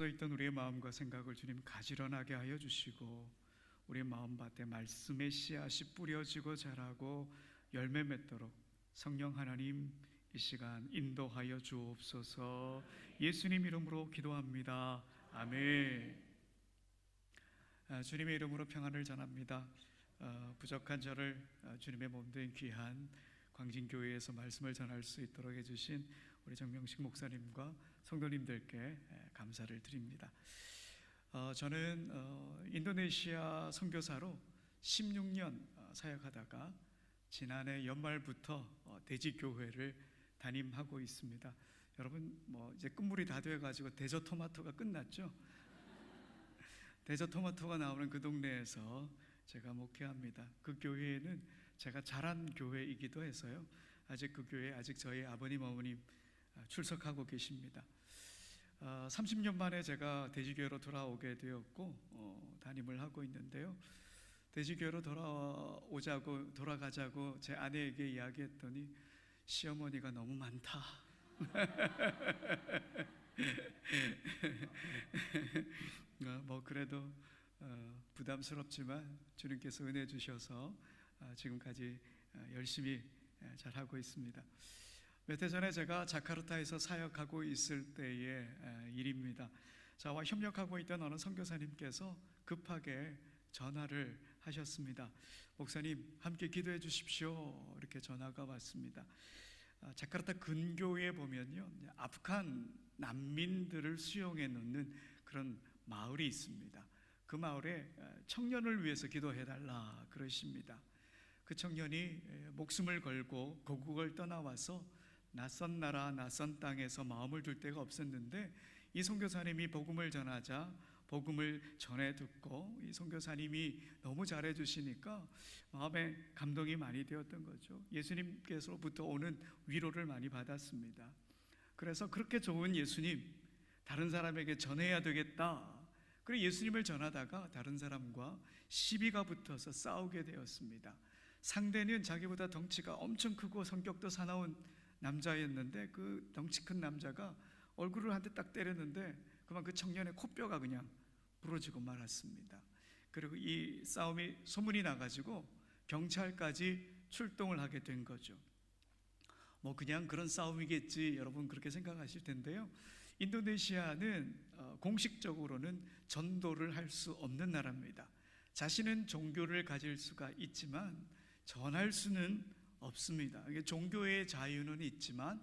흩어져 있던 우리의 마음과 생각을 주님 가지런하게 하여 주시고, 우리의 마음밭에 말씀의 씨앗이 뿌려지고 자라고 열매 맺도록 성령 하나님 이 시간 인도하여 주옵소서. 예수님 이름으로 기도합니다. 아멘. 주님의 이름으로 평안을 전합니다. 부족한 저를 주님의 몸된 귀한 광진교회에서 말씀을 전할 수 있도록 해주신 우리 정명식 목사님과 성도님들께 감사를 드립니다. 저는 인도네시아 선교사로 16년 사역하다가 지난해 연말부터 대지교회를 담임하고 있습니다. 여러분 이제 끝물이 다 돼가지고 대저토마토가 끝났죠? 대저토마토가 나오는 그 동네에서 제가 목회합니다. 그 교회에는 제가 자란 교회이기도 해서요, 아직 그 교회에 저희 아버님 어머님 출석하고 계십니다. 30년 만에 제가 대지교회로 돌아오게 되었고 담임을 하고 있는데요, 대지교회로 돌아가자고 제 아내에게 이야기했더니 시어머니가 너무 많다. 그래도 부담스럽지만 주님께서 은혜 주셔서 지금까지 열심히 잘하고 있습니다. 몇 해 전에 제가 자카르타에서 사역하고 있을 때의 일입니다. 저와 협력하고 있던 어느 선교사님께서 급하게 전화를 하셨습니다. 목사님 함께 기도해 주십시오. 이렇게 전화가 왔습니다. 자카르타 근교에 보면요, 아프간 난민들을 수용해 놓는 그런 마을이 있습니다. 그 마을에 청년을 위해서 기도해 달라 그러십니다. 그 청년이 목숨을 걸고 고국을 떠나와서 낯선 나라 낯선 땅에서 마음을 둘 데가 없었는데, 이 선교사님이 복음을 전하자 복음을 전해 듣고 이 선교사님이 너무 잘해 주시니까 마음에 감동이 많이 되었던 거죠. 예수님께서부터 오는 위로를 많이 받았습니다. 그래서 그렇게 좋은 예수님 다른 사람에게 전해야 되겠다. 그래서 예수님을 전하다가 다른 사람과 시비가 붙어서 싸우게 되었습니다. 상대는 자기보다 덩치가 엄청 크고 성격도 사나운 남자였는데, 그 덩치 큰 남자가 얼굴을 한 대 딱 때렸는데 그만 그 청년의 코뼈가 그냥 부러지고 말았습니다. 그리고 이 싸움이 소문이 나가지고 경찰까지 출동을 하게 된 거죠. 그냥 그런 싸움이겠지, 여러분 그렇게 생각하실 텐데요, 인도네시아는 공식적으로는 전도를 할 수 없는 나라입니다. 자신은 종교를 가질 수가 있지만 전할 수는 없습니다. 이게 종교의 자유는 있지만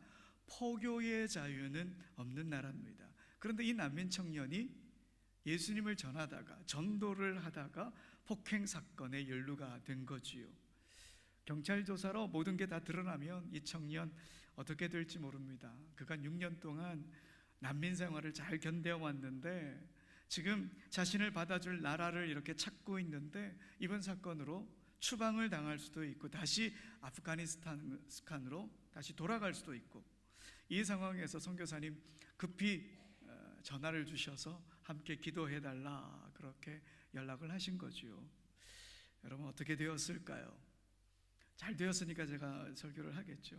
포교의 자유는 없는 나라입니다. 그런데 이 난민 청년이 예수님을 전하다가 전도를 하다가 폭행 사건에 연루가 된 거지요. 경찰 조사로 모든 게 다 드러나면 이 청년 어떻게 될지 모릅니다. 그간 6년 동안 난민 생활을 잘 견뎌왔는데 지금 자신을 받아줄 나라를 이렇게 찾고 있는데, 이번 사건으로 추방을 당할 수도 있고 다시 아프가니스탄으로 다시 돌아갈 수도 있고, 이 상황에서 선교사님 급히 전화를 주셔서 함께 기도해달라 그렇게 연락을 하신 거죠. 여러분 어떻게 되었을까요? 잘 되었으니까 제가 설교를 하겠죠.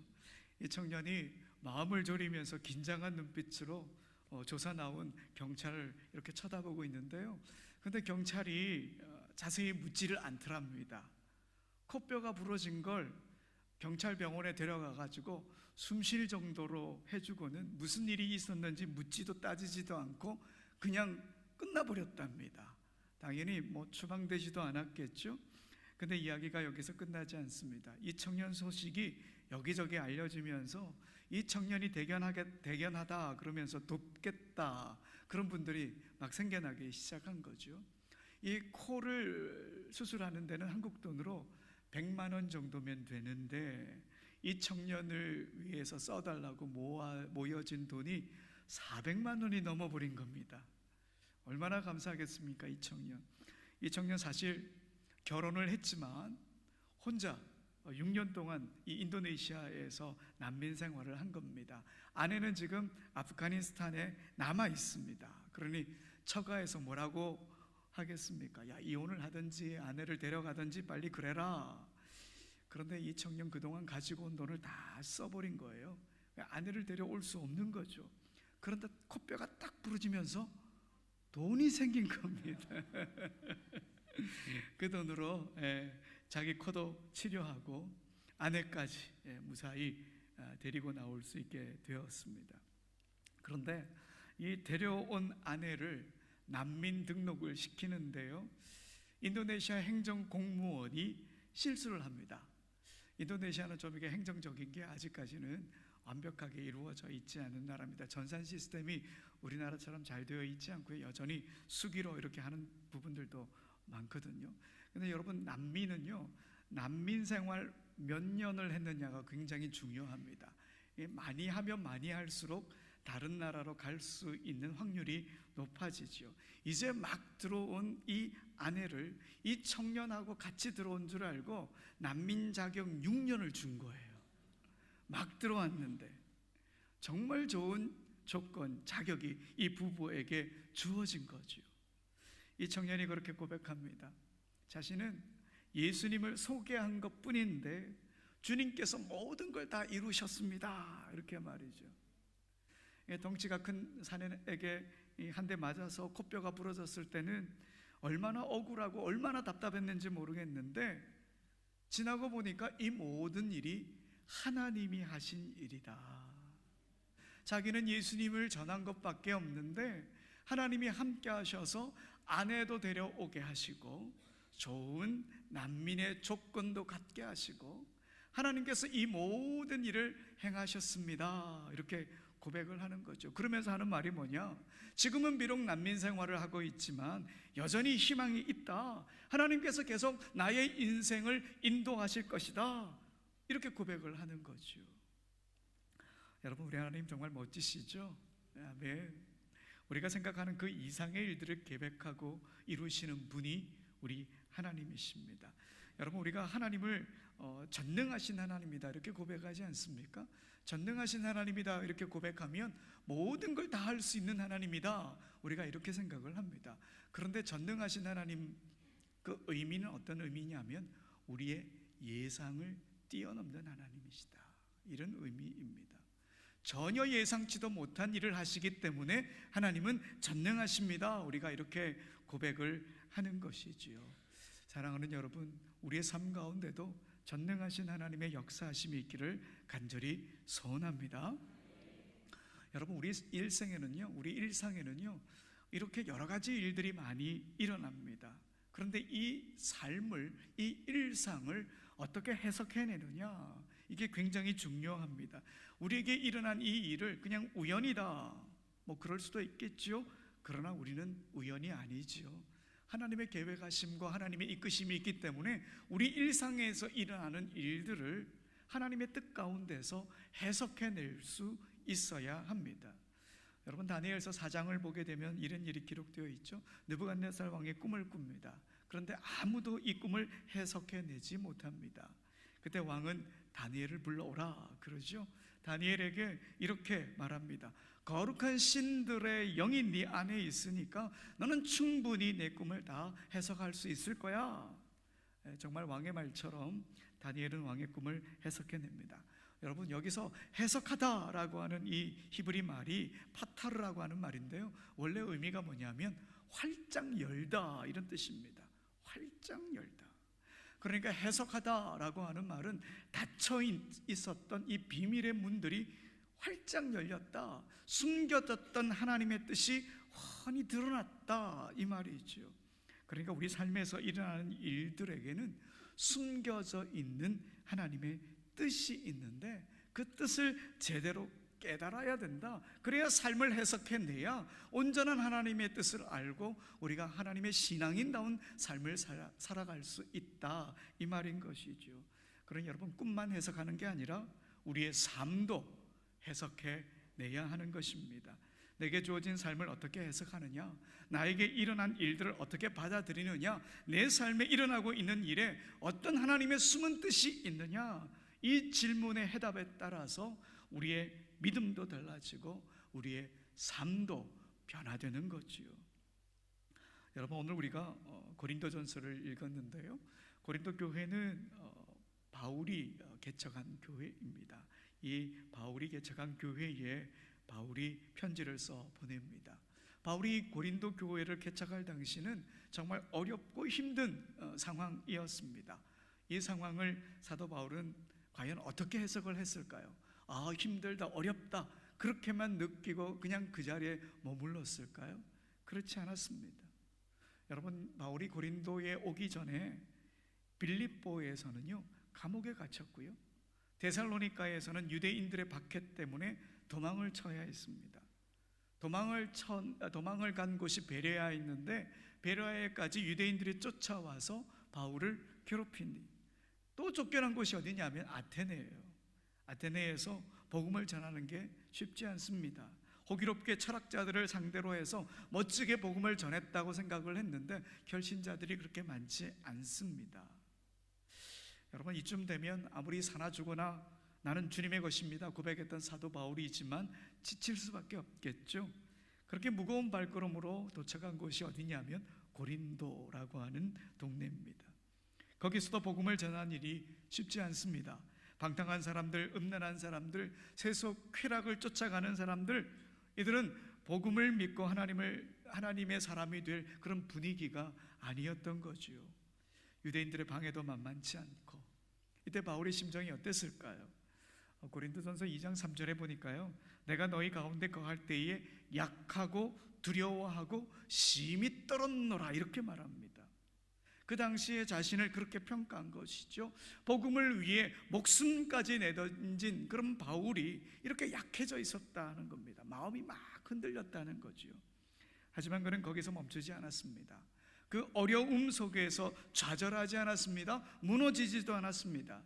이 청년이 마음을 졸이면서 긴장한 눈빛으로 조사 나온 경찰을 이렇게 쳐다보고 있는데요, 그런데 경찰이 자세히 묻지를 않더랍니다. 코뼈가 부러진 걸 경찰 병원에 데려가 가지고 숨 쉴 정도로 해주고는 무슨 일이 있었는지 묻지도 따지지도 않고 그냥 끝나버렸답니다. 당연히 추방되지도 않았겠죠. 근데 이야기가 여기서 끝나지 않습니다. 이 청년 소식이 여기저기 알려지면서 이 청년이 대견하다 그러면서 돕겠다 그런 분들이 막 생겨나기 시작한 거죠. 이 코를 수술하는 데는 한국 돈으로 100만 원 정도면 되는데, 이 청년을 위해서 써달라고 모여진 돈이 400만 원이 넘어버린 겁니다. 얼마나 감사하겠습니까? 이 청년 사실 결혼을 했지만 혼자 6년 동안 이 인도네시아에서 난민 생활을 한 겁니다. 아내는 지금 아프가니스탄에 남아 있습니다. 그러니 처가에서 뭐라고 하겠습니까? 야, 이혼을 하든지 아내를 데려가든지 빨리 그래라. 그런데 이 청년 그동안 가지고 온 돈을 다 써버린 거예요. 아내를 데려올 수 없는 거죠. 그런데 코뼈가 딱 부러지면서 돈이 생긴 겁니다. 그 돈으로 자기 코도 치료하고 아내까지 무사히 데리고 나올 수 있게 되었습니다. 그런데 이 데려온 아내를 난민 등록을 시키는데요, 인도네시아 행정공무원이 실수를 합니다. 인도네시아는 좀 이게 행정적인 게 아직까지는 완벽하게 이루어져 있지 않은 나라입니다. 전산 시스템이 우리나라처럼 잘 되어 있지 않고 여전히 수기로 이렇게 하는 부분들도 많거든요. 근데 여러분, 난민은요, 난민 생활 몇 년을 했느냐가 굉장히 중요합니다. 많이 하면 많이 할수록 다른 나라로 갈 수 있는 확률이 높아지죠. 이제 막 들어온 이 아내를 이 청년하고 같이 들어온 줄 알고 난민 자격 6년을 준 거예요. 막 들어왔는데 정말 좋은 조건, 자격이 이 부부에게 주어진 거죠. 이 청년이 그렇게 고백합니다. 자신은 예수님을 소개한 것 뿐인데 주님께서 모든 걸 다 이루셨습니다, 이렇게 말이죠. 덩치가 큰 사내에게 한 대 맞아서 코뼈가 부러졌을 때는 얼마나 억울하고 얼마나 답답했는지 모르겠는데, 지나고 보니까 이 모든 일이 하나님이 하신 일이다. 자기는 예수님을 전한 것밖에 없는데 하나님이 함께 하셔서 아내도 데려오게 하시고 좋은 난민의 조건도 갖게 하시고 하나님께서 이 모든 일을 행하셨습니다, 이렇게 고백을 하는 거죠. 그러면서 하는 말이 뭐냐? 지금은 비록 난민 생활을 하고 있지만 여전히 희망이 있다. 하나님께서 계속 나의 인생을 인도하실 것이다, 이렇게 고백을 하는 거죠. 여러분, 우리 하나님 정말 멋지시죠? 아멘. 우리가 생각하는 그 이상의 일들을 계획하고 이루시는 분이 우리 하나님이십니다. 여러분, 우리가 하나님을 전능하신 하나님이다 이렇게 고백하지 않습니까? 전능하신 하나님이다 이렇게 고백하면 모든 걸 다 할 수 있는 하나님이다, 우리가 이렇게 생각을 합니다. 그런데 전능하신 하나님, 그 의미는 어떤 의미냐면 우리의 예상을 뛰어넘는 하나님이시다, 이런 의미입니다. 전혀 예상치도 못한 일을 하시기 때문에 하나님은 전능하십니다, 우리가 이렇게 고백을 하는 것이지요. 사랑하는 여러분, 우리의 삶 가운데도 전능하신 하나님의 역사하심이 있기를 간절히 소원합니다. 여러분, 우리 일상에는요 이렇게 여러 가지 일들이 많이 일어납니다. 그런데 이 삶을, 이 일상을 어떻게 해석해내느냐, 이게 굉장히 중요합니다. 우리에게 일어난 이 일을 그냥 우연이다, 뭐 그럴 수도 있겠죠. 그러나 우리는 우연이 아니지요. 하나님의 계획하심과 하나님의 이끄심이 있기 때문에 우리 일상에서 일어나는 일들을 하나님의 뜻 가운데서 해석해낼 수 있어야 합니다. 여러분, 다니엘서 4장을 보게 되면 이런 일이 기록되어 있죠. 느부갓네살 왕의 꿈을 꿉니다. 그런데 아무도 이 꿈을 해석해내지 못합니다. 그때 왕은 다니엘을 불러오라 그러죠. 다니엘에게 이렇게 말합니다. 거룩한 신들의 영이 네 안에 있으니까 너는 충분히 내 꿈을 다 해석할 수 있을 거야. 정말 왕의 말처럼 다니엘은 왕의 꿈을 해석해냅니다. 여러분, 여기서 해석하다라고 하는 이 히브리 말이 파타르라고 하는 말인데요, 원래 의미가 뭐냐면 활짝 열다, 이런 뜻입니다. 활짝 열다. 그러니까 해석하다라고 하는 말은 닫혀 있었던 이 비밀의 문들이 활짝 열렸다, 숨겨졌던 하나님의 뜻이 훤히 드러났다, 이 말이죠. 그러니까 우리 삶에서 일어나는 일들에게는 숨겨져 있는 하나님의 뜻이 있는데 그 뜻을 제대로 깨달아야 된다. 그래야 삶을 해석해내야 온전한 하나님의 뜻을 알고 우리가 하나님의 신앙인다운 삶을 살아갈 수 있다, 이 말인 것이죠. 그러니 여러분, 꿈만 해석하는 게 아니라 우리의 삶도 해석해내야 하는 것입니다. 내게 주어진 삶을 어떻게 해석하느냐, 나에게 일어난 일들을 어떻게 받아들이느냐, 내 삶에 일어나고 있는 일에 어떤 하나님의 숨은 뜻이 있느냐, 이 질문의 해답에 따라서 우리의 믿음도 달라지고 우리의 삶도 변화되는 거지요. 여러분, 오늘 우리가 고린도전서를 읽었는데요, 고린도 교회는 바울이 개척한 교회입니다. 이 바울이 개척한 교회에 바울이 편지를 써 보냅니다. 바울이 고린도 교회를 개척할 당시는 정말 어렵고 힘든 상황이었습니다. 이 상황을 사도 바울은 과연 어떻게 해석을 했을까요? 힘들다, 어렵다, 그렇게만 느끼고 그냥 그 자리에 머물렀을까요? 그렇지 않았습니다. 여러분, 바울이 고린도에 오기 전에 빌립보에서는요 감옥에 갇혔고요, 데살로니가에서는 유대인들의 박해 때문에 도망을 쳐야 했습니다. 도망을 간 곳이 베레아였는데 베레아에까지 유대인들이 쫓아와서 바울을 괴롭힌 뒤 또 쫓겨난 곳이 어디냐면 아테네예요. 아테네에서 복음을 전하는 게 쉽지 않습니다. 호기롭게 철학자들을 상대로 해서 멋지게 복음을 전했다고 생각을 했는데 결신자들이 그렇게 많지 않습니다. 여러분, 이쯤 되면 아무리 사나 죽거나 나는 주님의 것입니다 고백했던 사도 바울이지만 지칠 수밖에 없겠죠. 그렇게 무거운 발걸음으로 도착한 곳이 어디냐면 고린도라고 하는 동네입니다. 거기서도 복음을 전하는 일이 쉽지 않습니다. 방탕한 사람들, 음란한 사람들, 세속 쾌락을 쫓아가는 사람들, 이들은 복음을 믿고 하나님의 사람이 될 그런 분위기가 아니었던 거지요. 유대인들의 방해도 만만치 않고, 이때 바울의 심정이 어땠을까요? 고린도전서 2장 3절에 보니까요, 내가 너희 가운데 거할 때에 약하고 두려워하고 심히 떨었노라, 이렇게 말합니다. 그 당시에 자신을 그렇게 평가한 것이죠. 복음을 위해 목숨까지 내던진 그런 바울이 이렇게 약해져 있었다는 겁니다. 마음이 막 흔들렸다는 거죠. 하지만 그는 거기서 멈추지 않았습니다. 그 어려움 속에서 좌절하지 않았습니다. 무너지지도 않았습니다.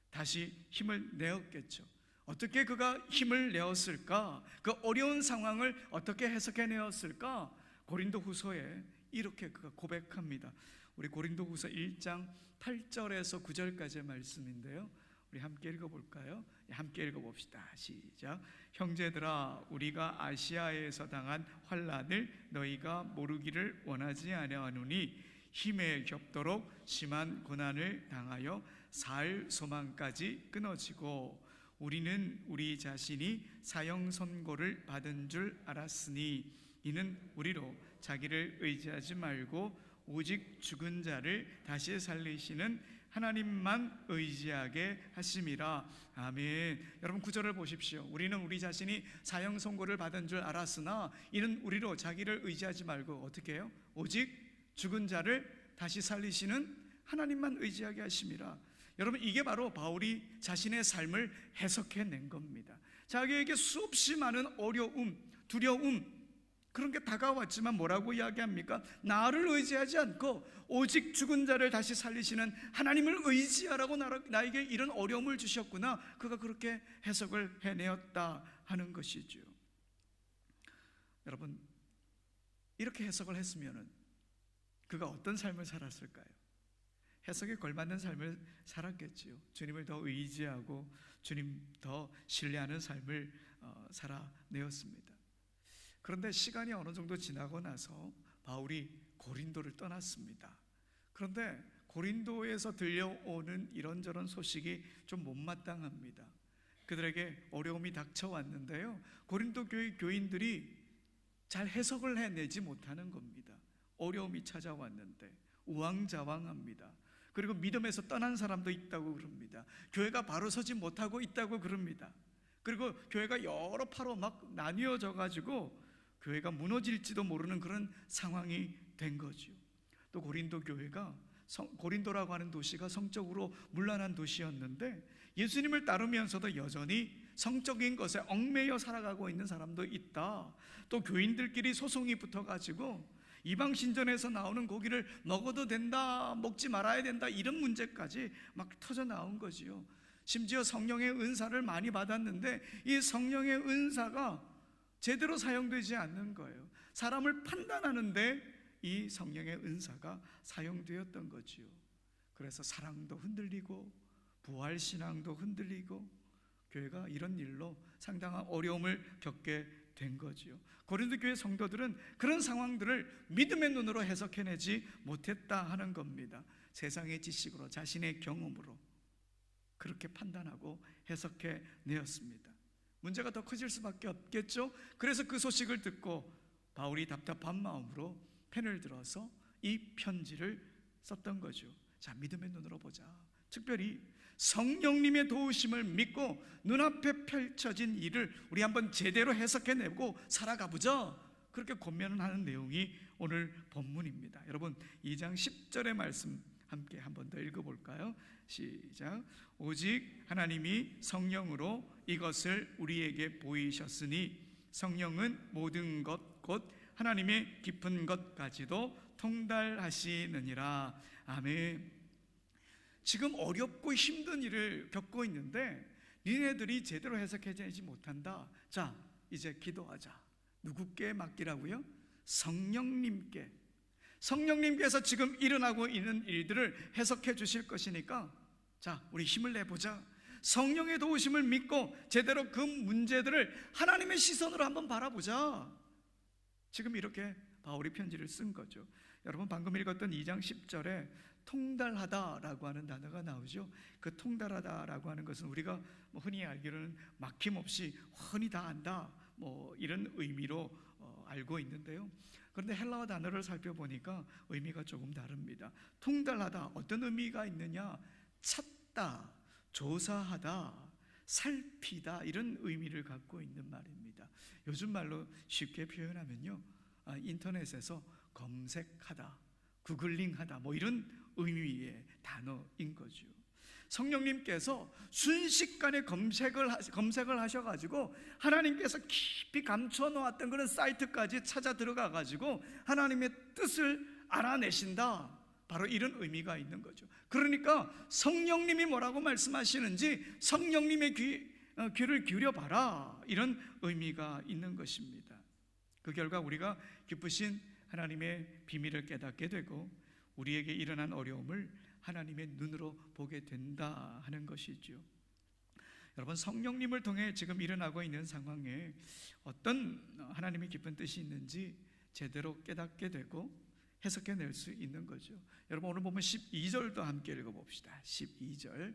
다시 힘을 내었겠죠. 어떻게 그가 힘을 내었을까? 그 어려운 상황을 어떻게 해석해내었을까? 고린도후서에 이렇게 그가 고백합니다. 우리 고린도후서 1장 8절에서 9절까지의 말씀인데요, 우리 함께 읽어볼까요? 함께 읽어봅시다. 시작. 형제들아, 우리가 아시아에서 당한 환난을 너희가 모르기를 원하지 아니하노니 힘에 겹도록 심한 고난을 당하여 살 소망까지 끊어지고 우리는 우리 자신이 사형 선고를 받은 줄 알았으니 이는 우리로 자기를 의지하지 말고 오직 죽은 자를 다시 살리시는 하나님만 의지하게 하심이라. 아멘. 여러분 9절을 보십시오. 우리는 우리 자신이 사형 선고를 받은 줄 알았으나 이는 우리로 자기를 의지하지 말고 어떻게 해요? 오직 죽은 자를 다시 살리시는 하나님만 의지하게 하심이라. 여러분, 이게 바로 바울이 자신의 삶을 해석해낸 겁니다. 자기에게 수없이 많은 어려움, 두려움, 그런 게 다가왔지만 뭐라고 이야기합니까? 나를 의지하지 않고 오직 죽은 자를 다시 살리시는 하나님을 의지하라고 나에게 이런 어려움을 주셨구나. 그가 그렇게 해석을 해내었다 하는 것이죠. 여러분, 이렇게 해석을 했으면 그가 어떤 삶을 살았을까요? 해석에 걸맞는 삶을 살았겠지요. 주님을 더 의지하고 주님 더 신뢰하는 삶을 살아내었습니다. 그런데 시간이 어느 정도 지나고 나서 바울이 고린도를 떠났습니다. 그런데 고린도에서 들려오는 이런저런 소식이 좀 못마땅합니다. 그들에게 어려움이 닥쳐왔는데요, 고린도 교회 교인들이 잘 해석을 해내지 못하는 겁니다. 어려움이 찾아왔는데 우왕좌왕합니다. 그리고 믿음에서 떠난 사람도 있다고 그럽니다. 교회가 바로 서지 못하고 있다고 그럽니다. 그리고 교회가 여러 파로 막 나뉘어져 가지고 교회가 무너질지도 모르는 그런 상황이 된 거죠. 또 고린도 교회가, 고린도라고 하는 도시가 성적으로 문란한 도시였는데 예수님을 따르면서도 여전히 성적인 것에 얽매여 살아가고 있는 사람도 있다. 또 교인들끼리 소송이 붙어가지고 이방 신전에서 나오는 고기를 먹어도 된다, 먹지 말아야 된다, 이런 문제까지 막 터져 나온 거지요. 심지어 성령의 은사를 많이 받았는데 이 성령의 은사가 제대로 사용되지 않는 거예요. 사람을 판단하는데 이 성령의 은사가 사용되었던 거지요. 그래서 사랑도 흔들리고 부활신앙도 흔들리고 교회가 이런 일로 상당한 어려움을 겪게 된 거지요. 고린도 교회 성도들은 그런 상황들을 믿음의 눈으로 해석해내지 못했다 하는 겁니다. 세상의 지식으로, 자신의 경험으로 그렇게 판단하고 해석해내었습니다. 문제가 더 커질 수밖에 없겠죠. 그래서 그 소식을 듣고 바울이 답답한 마음으로 펜을 들어서 이 편지를 썼던 거죠. 자, 믿음의 눈으로 보자. 특별히 성령님의 도우심을 믿고 눈앞에 펼쳐진 일을 우리 한번 제대로 해석해내고 살아가보자, 그렇게 권면하는 내용이 오늘 본문입니다. 여러분, 2장 10절의 말씀 함께 한번 더 읽어볼까요? 시작. 오직 하나님이 성령으로 이것을 우리에게 보이셨으니 성령은 모든 것 곧 하나님의 깊은 것까지도 통달하시느니라. 아멘. 지금 어렵고 힘든 일을 겪고 있는데 니네들이 제대로 해석해내지 못한다. 자, 이제 기도하자. 누구께 맡기라고요? 성령님께. 성령님께서 지금 일어나고 있는 일들을 해석해 주실 것이니까 자, 우리 힘을 내보자. 성령의 도우심을 믿고 제대로 그 문제들을 하나님의 시선으로 한번 바라보자. 지금 이렇게 바울이 편지를 쓴 거죠. 여러분, 방금 읽었던 2장 10절에 통달하다라고 하는 단어가 나오죠. 그 통달하다라고 하는 것은 우리가 흔히 알기로는 막힘없이 훤히 다 안다, 이런 의미로 알고 있는데요. 그런데 헬라어 단어를 살펴보니까 의미가 조금 다릅니다. 통달하다, 어떤 의미가 있느냐? 찾다, 조사하다, 살피다, 이런 의미를 갖고 있는 말입니다. 요즘 말로 쉽게 표현하면요, 인터넷에서 검색하다, 구글링하다, 이런 의미의 단어인 거죠. 성령님께서 순식간에 검색을 하셔가지고 하나님께서 깊이 감춰놓았던 그런 사이트까지 찾아 들어가가지고 하나님의 뜻을 알아내신다, 바로 이런 의미가 있는 거죠. 그러니까 성령님이 뭐라고 말씀하시는지 성령님의 귀를 기울여봐라, 이런 의미가 있는 것입니다. 그 결과 우리가 기쁘신 하나님의 비밀을 깨닫게 되고 우리에게 일어난 어려움을 하나님의 눈으로 보게 된다 하는 것이죠. 여러분, 성령님을 통해 지금 일어나고 있는 상황에 어떤 하나님의 깊은 뜻이 있는지 제대로 깨닫게 되고 해석해낼 수 있는 거죠. 여러분, 오늘 보면 12절도 함께 읽어봅시다. 12절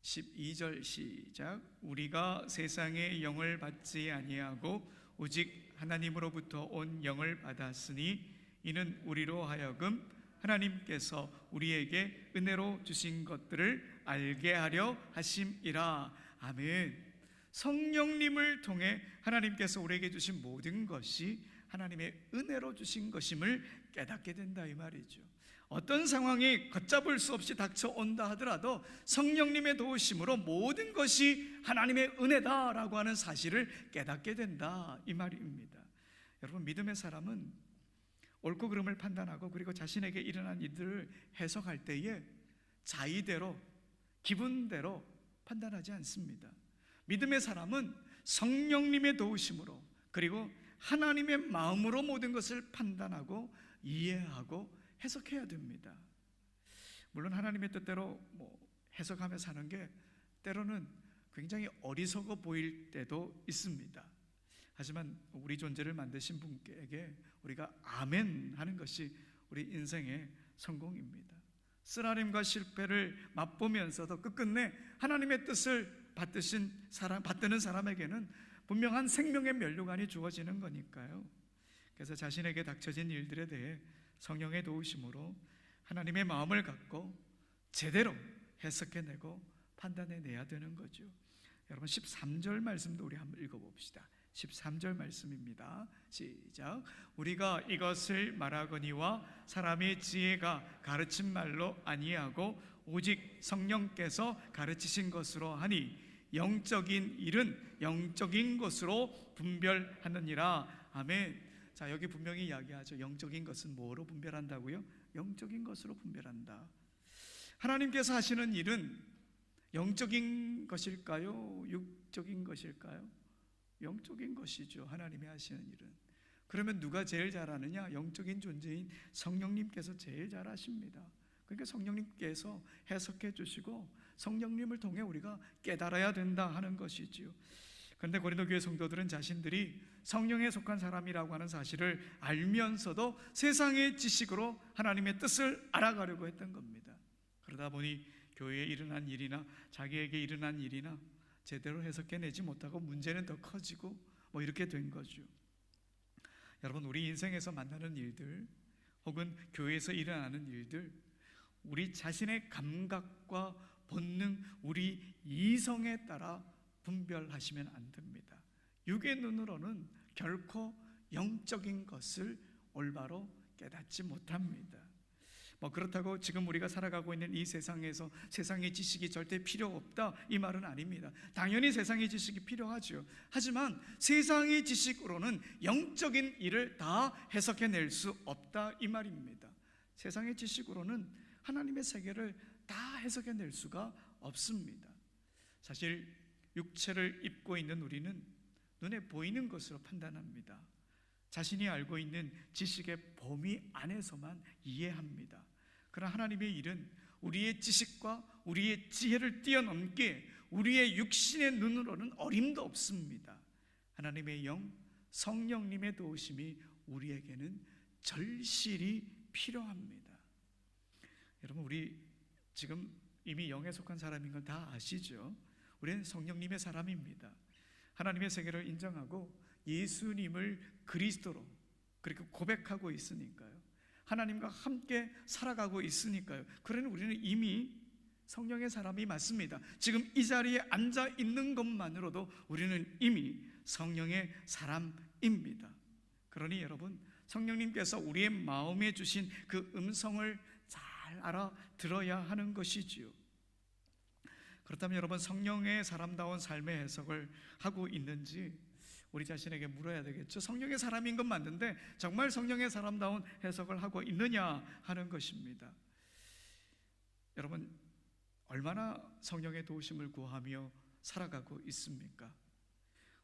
12절 시작. 우리가 세상의 영을 받지 아니하고 오직 하나님으로부터 온 영을 받았으니 이는 우리로 하여금 하나님께서 우리에게 은혜로 주신 것들을 알게 하려 하심이라. 아멘. 성령님을 통해 하나님께서 우리에게 주신 모든 것이 하나님의 은혜로 주신 것임을 깨닫게 된다, 이 말이죠. 어떤 상황이 걷잡을 수 없이 닥쳐온다 하더라도 성령님의 도우심으로 모든 것이 하나님의 은혜다라고 하는 사실을 깨닫게 된다, 이 말입니다. 여러분, 믿음의 사람은 옳고 그름을 판단하고 그리고 자신에게 일어난 일들을 해석할 때에 자의대로, 기분대로 판단하지 않습니다. 믿음의 사람은 성령님의 도우심으로 그리고 하나님의 마음으로 모든 것을 판단하고 이해하고 해석해야 됩니다. 물론 하나님의 뜻대로 해석하며 사는 게 때로는 굉장히 어리석어 보일 때도 있습니다. 하지만 우리 존재를 만드신 분께 우리가 아멘 하는 것이 우리 인생의 성공입니다. 쓰라림과 실패를 맛보면서도 끝끝내 하나님의 뜻을 받드는 사람에게는 분명한 생명의 면류관이 주어지는 거니까요. 그래서 자신에게 닥쳐진 일들에 대해 성령의 도우심으로 하나님의 마음을 갖고 제대로 해석해내고 판단해내야 되는 거죠. 여러분, 13절 말씀도 우리 한번 읽어봅시다. 13절 말씀입니다. 시작. 우리가 이것을 말하거니와 사람의 지혜가 가르친 말로 아니하고 오직 성령께서 가르치신 것으로 하니 영적인 일은 영적인 것으로 분별하느니라. 아멘. 자, 여기 분명히 이야기하죠. 영적인 것은 뭐로 분별한다고요? 영적인 것으로 분별한다. 하나님께서 하시는 일은 영적인 것일까요? 육적인 것일까요? 영적인 것이죠. 하나님이 하시는 일은. 그러면 누가 제일 잘하느냐? 영적인 존재인 성령님께서 제일 잘하십니다. 그러니까 성령님께서 해석해 주시고 성령님을 통해 우리가 깨달아야 된다 하는 것이지요. 그런데 고린도 교회 성도들은 자신들이 성령에 속한 사람이라고 하는 사실을 알면서도 세상의 지식으로 하나님의 뜻을 알아가려고 했던 겁니다. 그러다 보니 교회에 일어난 일이나 자기에게 일어난 일이나 제대로 해석해내지 못하고 문제는 더 커지고 이렇게 된 거죠. 여러분, 우리 인생에서 만나는 일들 혹은 교회에서 일어나는 일들, 우리 자신의 감각과 본능, 우리 이성에 따라 분별하시면 안 됩니다. 육의 눈으로는 결코 영적인 것을 올바로 깨닫지 못합니다. 그렇다고 지금 우리가 살아가고 있는 이 세상에서 세상의 지식이 절대 필요 없다, 이 말은 아닙니다. 당연히 세상의 지식이 필요하죠. 하지만 세상의 지식으로는 영적인 일을 다 해석해낼 수 없다, 이 말입니다. 세상의 지식으로는 하나님의 세계를 다 해석해낼 수가 없습니다. 사실 육체를 입고 있는 우리는 눈에 보이는 것으로 판단합니다. 자신이 알고 있는 지식의 범위 안에서만 이해합니다. 그러나 하나님의 일은 우리의 지식과 우리의 지혜를 뛰어넘기에 우리의 육신의 눈으로는 어림도 없습니다. 하나님의 영, 성령님의 도우심이 우리에게는 절실히 필요합니다. 여러분, 우리 지금 이미 영에 속한 사람인 걸 다 아시죠? 우리는 성령님의 사람입니다. 하나님의 세계를 인정하고 예수님을 그리스도로 그렇게 고백하고 있으니까요. 하나님과 함께 살아가고 있으니까요. 그러니 우리는 이미 성령의 사람이 맞습니다. 지금 이 자리에 앉아 있는 것만으로도 우리는 이미 성령의 사람입니다. 그러니 여러분, 성령님께서 우리의 마음에 주신 그 음성을 잘 알아들어야 하는 것이지요. 그렇다면 여러분, 성령의 사람다운 삶의 해석을 하고 있는지 우리 자신에게 물어야 되겠죠. 성령의 사람인 건 맞는데 정말 성령의 사람다운 해석을 하고 있느냐 하는 것입니다. 여러분, 얼마나 성령의 도우심을 구하며 살아가고 있습니까?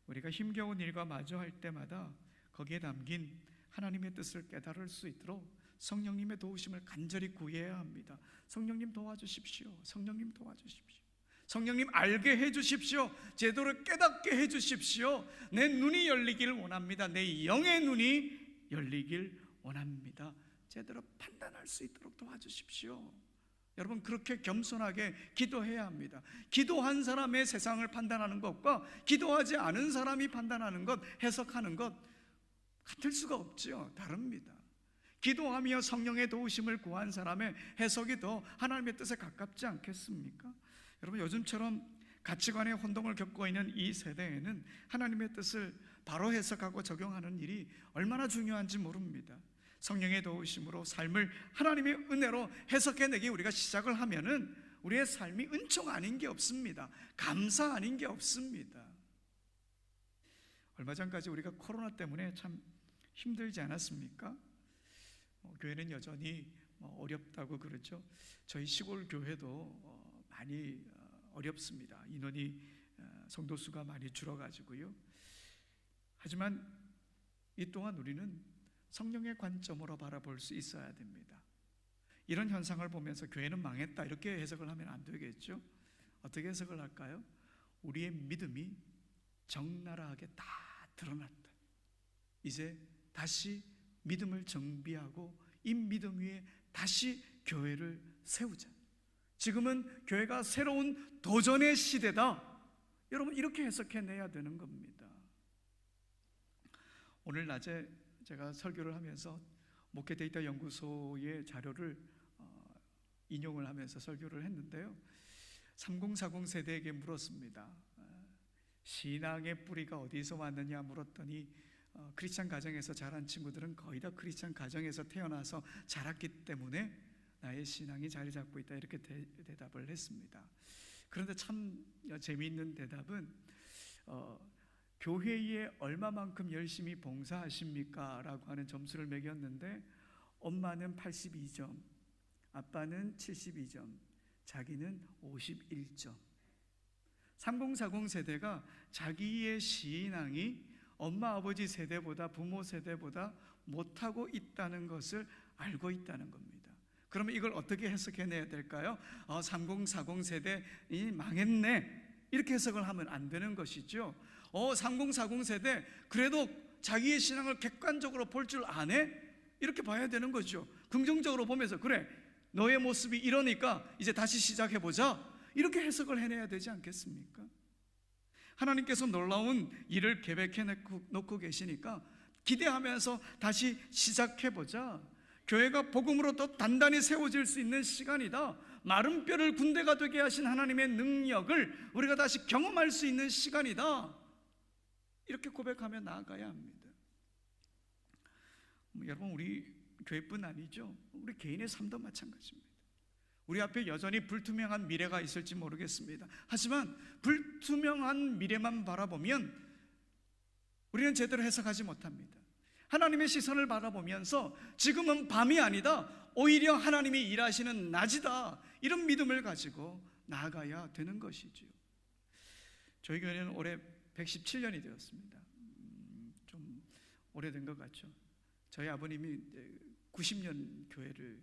우리가 힘겨운 일과 마주할 때마다 거기에 담긴 하나님의 뜻을 깨달을 수 있도록 성령님의 도우심을 간절히 구해야 합니다. 성령님 도와주십시오. 성령님 도와주십시오. 성령님 알게 해주십시오. 제대로 깨닫게 해주십시오. 내 눈이 열리길 원합니다. 내 영의 눈이 열리길 원합니다. 제대로 판단할 수 있도록 도와주십시오. 여러분, 그렇게 겸손하게 기도해야 합니다. 기도한 사람의 세상을 판단하는 것과 기도하지 않은 사람이 판단하는 것, 해석하는 것 같을 수가 없죠. 다릅니다. 기도하며 성령의 도우심을 구한 사람의 해석이 더 하나님의 뜻에 가깝지 않겠습니까? 여러분, 요즘처럼 가치관의 혼동을 겪고 있는 이 세대에는 하나님의 뜻을 바로 해석하고 적용하는 일이 얼마나 중요한지 모릅니다. 성령의 도우심으로 삶을 하나님의 은혜로 해석해내기 우리가 시작을 하면은 우리의 삶이 은총 아닌 게 없습니다. 감사 아닌 게 없습니다. 얼마 전까지 우리가 코로나 때문에 참 힘들지 않았습니까? 교회는 여전히 어렵다고 그러죠. 저희 시골 교회도 많이 어렵습니다. 인원이 성도수가 많이 줄어가지고요. 하지만 이 또한 우리는 성령의 관점으로 바라볼 수 있어야 됩니다. 이런 현상을 보면서 교회는 망했다 이렇게 해석을 하면 안 되겠죠. 어떻게 해석을 할까요? 우리의 믿음이 적나라하게 다 드러났다. 이제 다시 믿음을 정비하고 이 믿음 위에 다시 교회를 세우자. 지금은 교회가 새로운 도전의 시대다. 여러분, 이렇게 해석해내야 되는 겁니다. 오늘 낮에 제가 설교를 하면서 목회데이터 연구소의 자료를 인용을 하면서 설교를 했는데요, 3040 세대에게 물었습니다. 신앙의 뿌리가 어디서 왔느냐 물었더니 크리스찬 가정에서 자란 친구들은 거의 다 크리스찬 가정에서 태어나서 자랐기 때문에 나의 신앙이 자리 잡고 있다, 이렇게 대답을 했습니다. 그런데 참 재미있는 대답은 교회에 얼마만큼 열심히 봉사하십니까? 라고 하는 점수를 매겼는데 엄마는 82점, 아빠는 72점, 자기는 51점. 3040 세대가 자기의 신앙이 엄마 아버지 세대보다, 부모 세대보다 못하고 있다는 것을 알고 있다는 겁니다. 그러면 이걸 어떻게 해석해내야 될까요? 3040 세대이 망했네, 이렇게 해석을 하면 안 되는 것이죠. 3040 세대 그래도 자기의 신앙을 객관적으로 볼 줄 아네? 이렇게 봐야 되는 거죠. 긍정적으로 보면서 그래, 너의 모습이 이러니까 이제 다시 시작해보자, 이렇게 해석을 해내야 되지 않겠습니까? 하나님께서 놀라운 일을 계획해 놓고 계시니까 기대하면서 다시 시작해보자. 교회가 복음으로 더 단단히 세워질 수 있는 시간이다. 마른 뼈를 군대가 되게 하신 하나님의 능력을 우리가 다시 경험할 수 있는 시간이다. 이렇게 고백하며 나아가야 합니다. 여러분, 우리 교회뿐 아니죠. 우리 개인의 삶도 마찬가지입니다. 우리 앞에 여전히 불투명한 미래가 있을지 모르겠습니다. 하지만 불투명한 미래만 바라보면 우리는 제대로 해석하지 못합니다. 하나님의 시선을 바라보면서 지금은 밤이 아니다, 오히려 하나님이 일하시는 낮이다, 이런 믿음을 가지고 나아가야 되는 것이죠. 저희 교회는 올해 117년이 되었습니다. 좀 오래된 것 같죠. 저희 아버님이 90년 교회를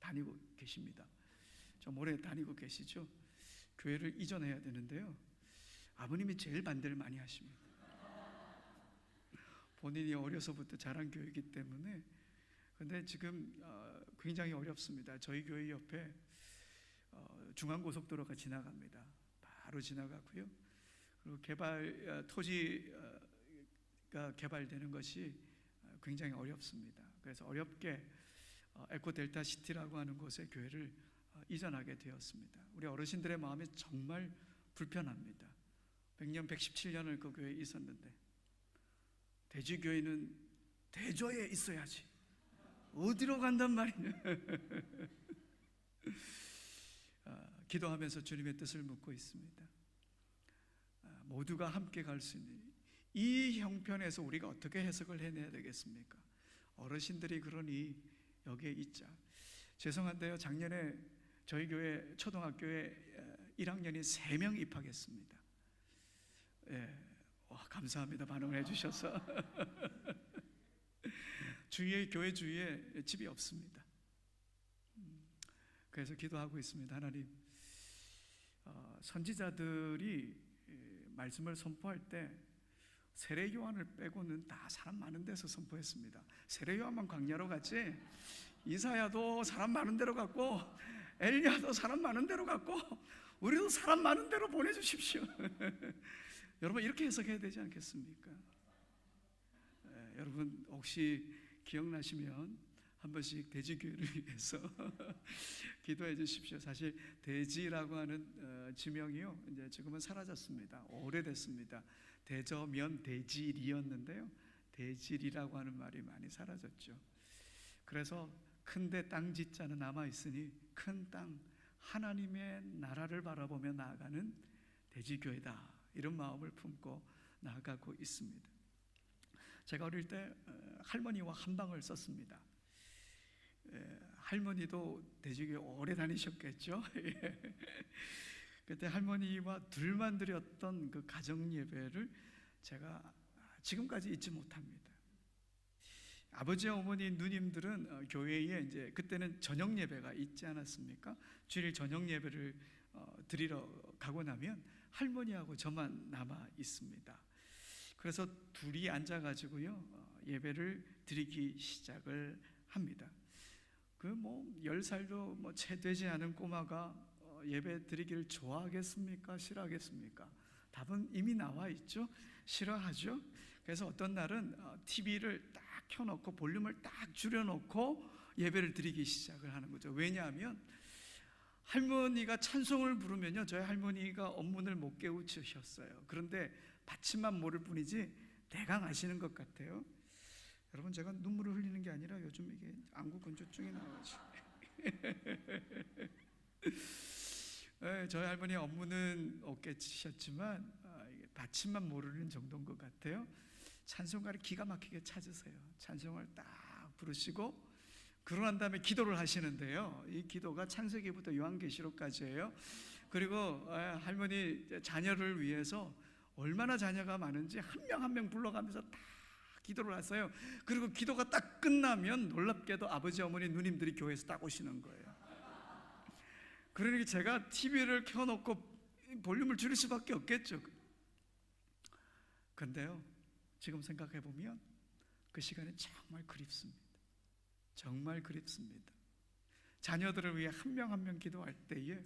다니고 계십니다. 좀 오래 다니고 계시죠. 교회를 이전해야 되는데요, 아버님이 제일 반대를 많이 하십니다. 본인이 어려서부터 자란 교회이기 때문에. 근데 지금 굉장히 어렵습니다. 저희 교회 옆에 중앙고속도로가 지나갑니다. 바로 지나가고요. 그리고 토지가 개발되는 것이 굉장히 어렵습니다. 그래서 어렵게 에코델타시티라고 하는 곳에 교회를 이전하게 되었습니다. 우리 어르신들의 마음이 정말 불편합니다. 100년, 117년을 그 교회에 있었는데 대지교회는 대저에 있어야지 어디로 간단 말이냐. 기도하면서 주님의 뜻을 묻고 있습니다. 모두가 함께 갈 수 있는 이 형편에서 우리가 어떻게 해석을 해내야 되겠습니까? 어르신들이 그러니 여기에 있자. 죄송한데요, 작년에 저희 교회 초등학교에 1학년이 3명 입학했습니다. 감사합니다. 반응을 해주셔서. 교회 주위에 집이 없습니다. 그래서 기도하고 있습니다. 하나님, 선지자들이 말씀을 선포할 때 세례 요한을 빼고는 다 사람 많은 데서 선포했습니다. 세례 요한만 광야로 갔지 이사야도 사람 많은 데로 갔고 엘리야도 사람 많은 데로 갔고 우리도 사람 많은 데로 보내주십시오. 여러분, 이렇게 해석해야 되지 않겠습니까? 여러분, 혹시 기억나시면 한 번씩 대지교회를 위해서 기도해 주십시오. 사실 대지라고 하는 지명이요, 이제 지금은 사라졌습니다. 오래됐습니다. 대저면 대질이었는데요, 대질이라고 하는 말이 많이 사라졌죠. 그래서 큰데 땅 짓자는 남아 있으니 큰 땅, 하나님의 나라를 바라보며 나아가는 대지교회다, 이런 마음을 품고 나아가고 있습니다. 제가 어릴 때 할머니와 한방을 썼습니다. 할머니도 대지교회 오래 다니셨겠죠. 그때 할머니와 둘만 드렸던 그 가정 예배를 제가 지금까지 잊지 못합니다. 아버지, 어머니, 누님들은 교회에 이제 그때는 저녁 예배가 있지 않았습니까? 주일 저녁 예배를 드리러 가고 나면 할머니하고 저만 남아 있습니다. 그래서 둘이 앉아가지고요, 예배를 드리기 시작을 합니다. 그 10살도 채 되지 않은 꼬마가 예배 드리기를 좋아하겠습니까? 싫어하겠습니까? 답은 이미 나와 있죠. 싫어하죠. 그래서 어떤 날은 TV를 딱 켜놓고 볼륨을 딱 줄여놓고 예배를 드리기 시작을 하는 거죠. 왜냐하면 할머니가 찬송을 부르면요, 저희 할머니가 업문을 못 깨우치셨어요. 그런데 받침만 모를 뿐이지 대강 아시는 것 같아요. 여러분, 제가 눈물을 흘리는 게 아니라 요즘 이게 안구 건조증이 나와가지고 저희 할머니 업무는 어깨 치셨지만 받침만 모르는 정도인 것 같아요. 찬송가를 기가 막히게 찾으세요. 찬송을 딱 부르시고 그러고 난 다음에 기도를 하시는데요, 이 기도가 창세기부터 요한계시록까지예요. 그리고 할머니 자녀를 위해서 얼마나 자녀가 많은지 한 명 한 명 불러가면서 다 기도를 하세요. 그리고 기도가 딱 끝나면 놀랍게도 아버지, 어머니, 누님들이 교회에서 딱 오시는 거예요. 그러니까 제가 TV를 켜놓고 볼륨을 줄일 수밖에 없겠죠. 근데요, 지금 생각해보면 그 시간이 정말 그립습니다. 정말 그립습니다. 자녀들을 위해 한 명 한 명 기도할 때에,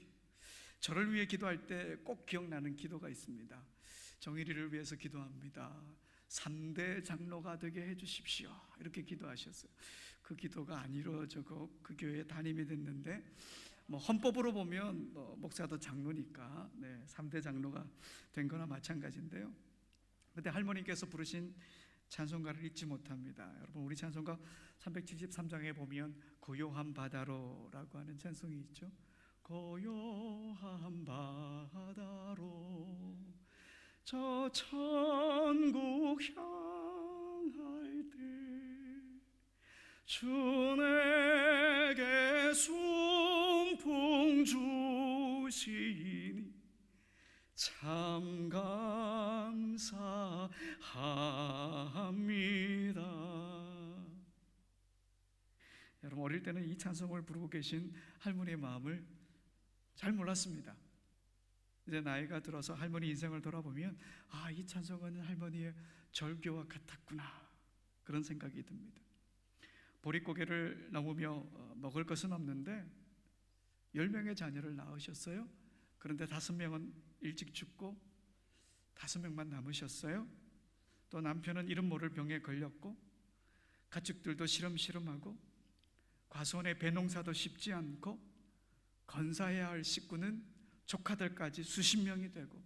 저를 위해 기도할 때 꼭 기억나는 기도가 있습니다. 정일이를 위해서 기도합니다. 3대 장로가 되게 해주십시오. 이렇게 기도하셨어요. 그 기도가 안 이루어지고 그 교회에 담임이 됐는데, 뭐 헌법으로 보면 목사도 장로니까 3대 장로가 된 거나 마찬가지인데요. 그때 할머니께서 부르신 찬송가를 잊지 못합니다. 여러분, 우리 찬송가 373장에 보면 고요한 바다로라고 하는 찬송이 있죠. 고요한 바다로 저 천국 향할 때 주 내게 순풍 주시니 참 감사합니다. 여러분, 어릴 때는 이 찬송을 부르고 계신 할머니의 마음을 잘 몰랐습니다. 이제 나이가 들어서 할머니 인생을 돌아보면 이 찬송은 할머니의 절규와 같았구나, 그런 생각이 듭니다. 보릿고개를 넘으며 먹을 것은 없는데 10명의 자녀를 낳으셨어요. 그런데 5명은 일찍 죽고 5명만 남으셨어요. 또 남편은 이름 모를 병에 걸렸고 가축들도 시름시름하고 과수원의 배농사도 쉽지 않고 건사해야 할 식구는 조카들까지 수십 명이 되고,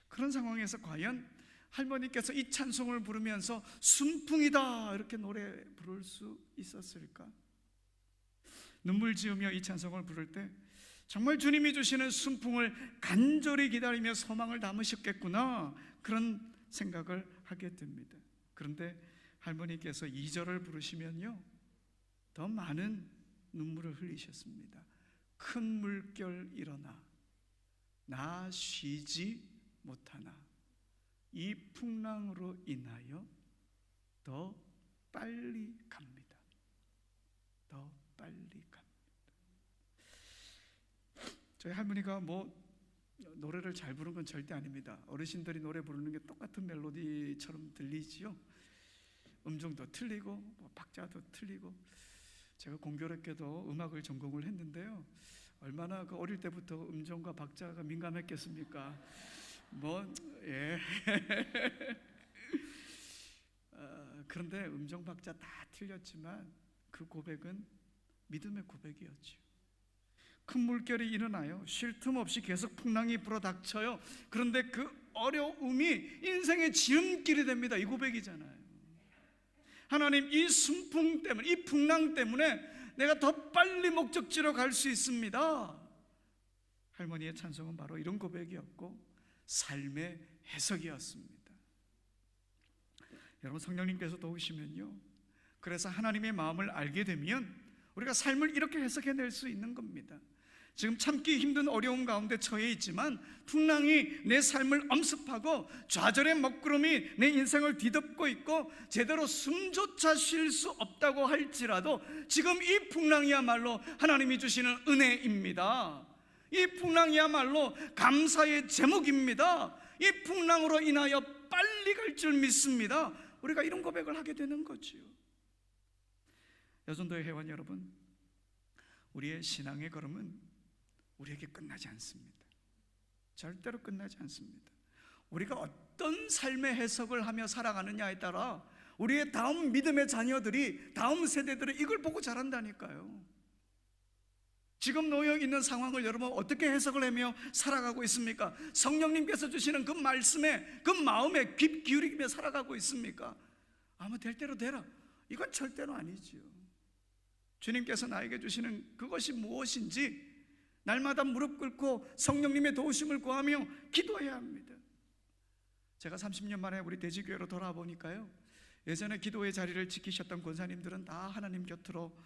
그런 상황에서 과연 할머니께서 이 찬송을 부르면서 순풍이다 이렇게 노래 부를 수 있었을까? 눈물 지으며 이 찬송을 부를 때 정말 주님이 주시는 순풍을 간절히 기다리며 소망을 담으셨겠구나, 그런 생각을 하게 됩니다. 그런데 할머니께서 2절을 부르시면요, 더 많은 눈물을 흘리셨습니다. 큰 물결 일어나 나 쉬지 못하나 이 풍랑으로 인하여 더 빨리 갑니다. 더 빨리 갑니다. 저희 할머니가 노래를 잘 부르는 건 절대 아닙니다. 어르신들이 노래 부르는 게 똑같은 멜로디처럼 들리지요. 음정도 틀리고 박자도 틀리고. 제가 공교롭게도 음악을 전공을 했는데요, 얼마나 그 어릴 때부터 음정과 박자가 민감했겠습니까? 그런데 음정 박자 다 틀렸지만 그 고백은 믿음의 고백이었죠. 큰 물결이 일어나요. 쉴 틈 없이 계속 풍랑이 불어닥쳐요. 그런데 그 어려움이 인생의 지름길이 됩니다. 이 고백이잖아요. 하나님, 이 순풍 때문에, 이 풍랑 때문에 내가 더 빨리 목적지로 갈 수 있습니다. 할머니의 찬송은 바로 이런 고백이었고 삶의 해석이었습니다. 여러분, 성령님께서 도우시면요, 그래서 하나님의 마음을 알게 되면 우리가 삶을 이렇게 해석해낼 수 있는 겁니다. 지금 참기 힘든 어려움 가운데 처해 있지만 풍랑이 내 삶을 엄습하고 좌절의 먹구름이 내 인생을 뒤덮고 있고 제대로 숨조차 쉴 수 없다고 할지라도 지금 이 풍랑이야말로 하나님이 주시는 은혜입니다. 이 풍랑이야말로 감사의 제목입니다. 이 풍랑으로 인하여 빨리 갈 줄 믿습니다. 우리가 이런 고백을 하게 되는 거지요. 여전도의 회원 여러분, 우리의 신앙의 걸음은 우리에게 끝나지 않습니다. 절대로 끝나지 않습니다. 우리가 어떤 삶의 해석을 하며 살아가느냐에 따라 우리의 다음 믿음의 자녀들이, 다음 세대들이 이걸 보고 자란다니까요. 지금 놓여 있는 상황을 여러분 어떻게 해석을 하며 살아가고 있습니까? 성령님께서 주시는 그 말씀에, 그 마음에 귀 기울이며 살아가고 있습니까? 아마 될 대로 되라, 이건 절대로 아니지요. 주님께서 나에게 주시는 그것이 무엇인지 날마다 무릎 꿇고 성령님의 도우심을 구하며 기도해야 합니다. 제가 30년 만에 우리 대지교회로 돌아보니까요, 예전에 기도의 자리를 지키셨던 권사님들은 다 하나님 곁으로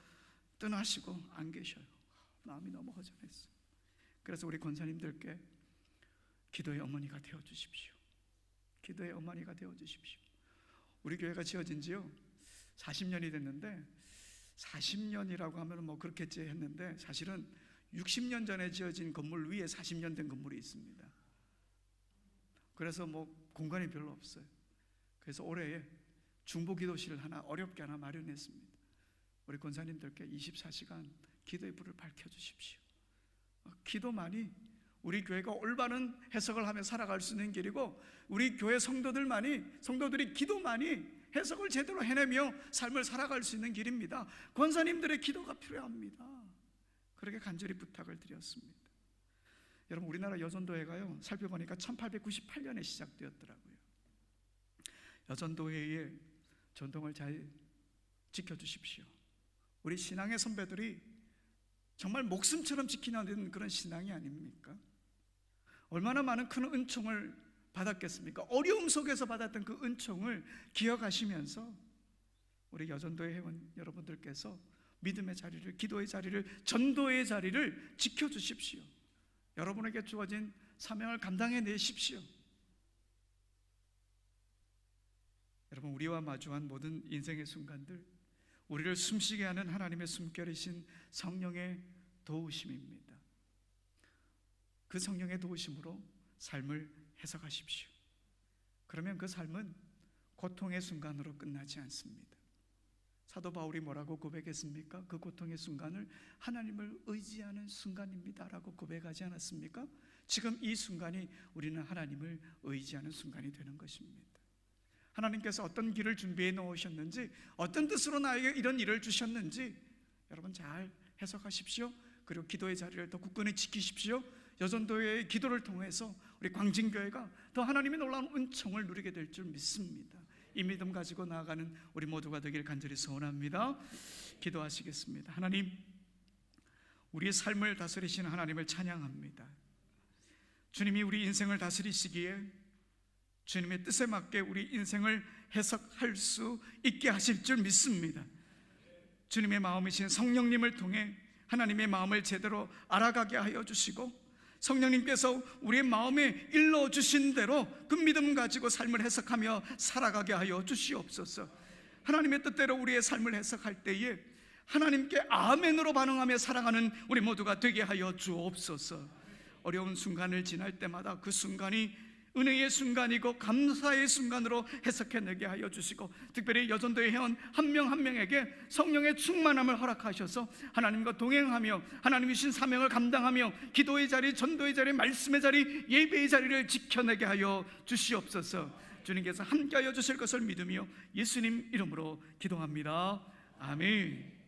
떠나시고 안 계셔요. 마음이 너무 허전했어요. 그래서 우리 권사님들께 기도의 어머니가 되어주십시오. 기도의 어머니가 되어주십시오. 우리 교회가 지어진 지요 40년이 됐는데, 40년이라고 하면 그렇겠지 했는데 사실은 60년 전에 지어진 건물 위에 40년 된 건물이 있습니다. 그래서 공간이 별로 없어요. 그래서 올해에 중보기도실을 하나 어렵게 하나 마련했습니다. 우리 권사님들께 24시간 기도의 불을 밝혀주십시오. 기도만이 우리 교회가 올바른 해석을 하며 살아갈 수 있는 길이고, 우리 교회 성도들이 기도만이 해석을 제대로 해내며 삶을 살아갈 수 있는 길입니다. 권사님들의 기도가 필요합니다. 그렇게 간절히 부탁을 드렸습니다. 여러분, 우리나라 여전도회가요, 살펴보니까 1898년에 시작되었더라고요. 여전도회의 전통을 잘 지켜주십시오. 우리 신앙의 선배들이 정말 목숨처럼 지키는 그런 신앙이 아닙니까? 얼마나 많은 큰 은총을 받았겠습니까? 어려움 속에서 받았던 그 은총을 기억하시면서 우리 여전도의 회원 여러분들께서 믿음의 자리를, 기도의 자리를, 전도의 자리를 지켜주십시오. 여러분에게 주어진 사명을 감당해내십시오. 여러분, 우리와 마주한 모든 인생의 순간들, 우리를 숨쉬게 하는 하나님의 숨결이신 성령의 도우심입니다. 그 성령의 도우심으로 삶을 해석하십시오. 그러면 그 삶은 고통의 순간으로 끝나지 않습니다. 사도 바울이 뭐라고 고백했습니까? 그 고통의 순간을 하나님을 의지하는 순간입니다 라고 고백하지 않았습니까? 지금 이 순간이 우리는 하나님을 의지하는 순간이 되는 것입니다. 하나님께서 어떤 길을 준비해 놓으셨는지, 어떤 뜻으로 나에게 이런 일을 주셨는지 여러분 잘 해석하십시오. 그리고 기도의 자리를 더 굳건히 지키십시오. 여전도의 기도를 통해서 우리 광진교회가 더 하나님의 놀라운 은총을 누리게 될 줄 믿습니다. 이 믿음 가지고 나아가는 우리 모두가 되길 간절히 소원합니다. 기도하시겠습니다. 하나님, 우리의 삶을 다스리시는 하나님을 찬양합니다. 주님이 우리 인생을 다스리시기에 주님의 뜻에 맞게 우리 인생을 해석할 수 있게 하실 줄 믿습니다. 주님의 마음이신 성령님을 통해 하나님의 마음을 제대로 알아가게 하여 주시고, 성령님께서 우리의 마음에 일러주신 대로 그 믿음 가지고 삶을 해석하며 살아가게 하여 주시옵소서. 하나님의 뜻대로 우리의 삶을 해석할 때에 하나님께 아멘으로 반응하며 살아가는 우리 모두가 되게 하여 주옵소서. 어려운 순간을 지날 때마다 그 순간이 은혜의 순간이고 감사의 순간으로 해석해내게 하여 주시고, 특별히 여전도의 회원 한 명 한 명에게 성령의 충만함을 허락하셔서 하나님과 동행하며 하나님이 주신 사명을 감당하며 기도의 자리, 전도의 자리, 말씀의 자리, 예배의 자리를 지켜내게 하여 주시옵소서. 주님께서 함께하여 주실 것을 믿으며 예수님 이름으로 기도합니다. 아멘.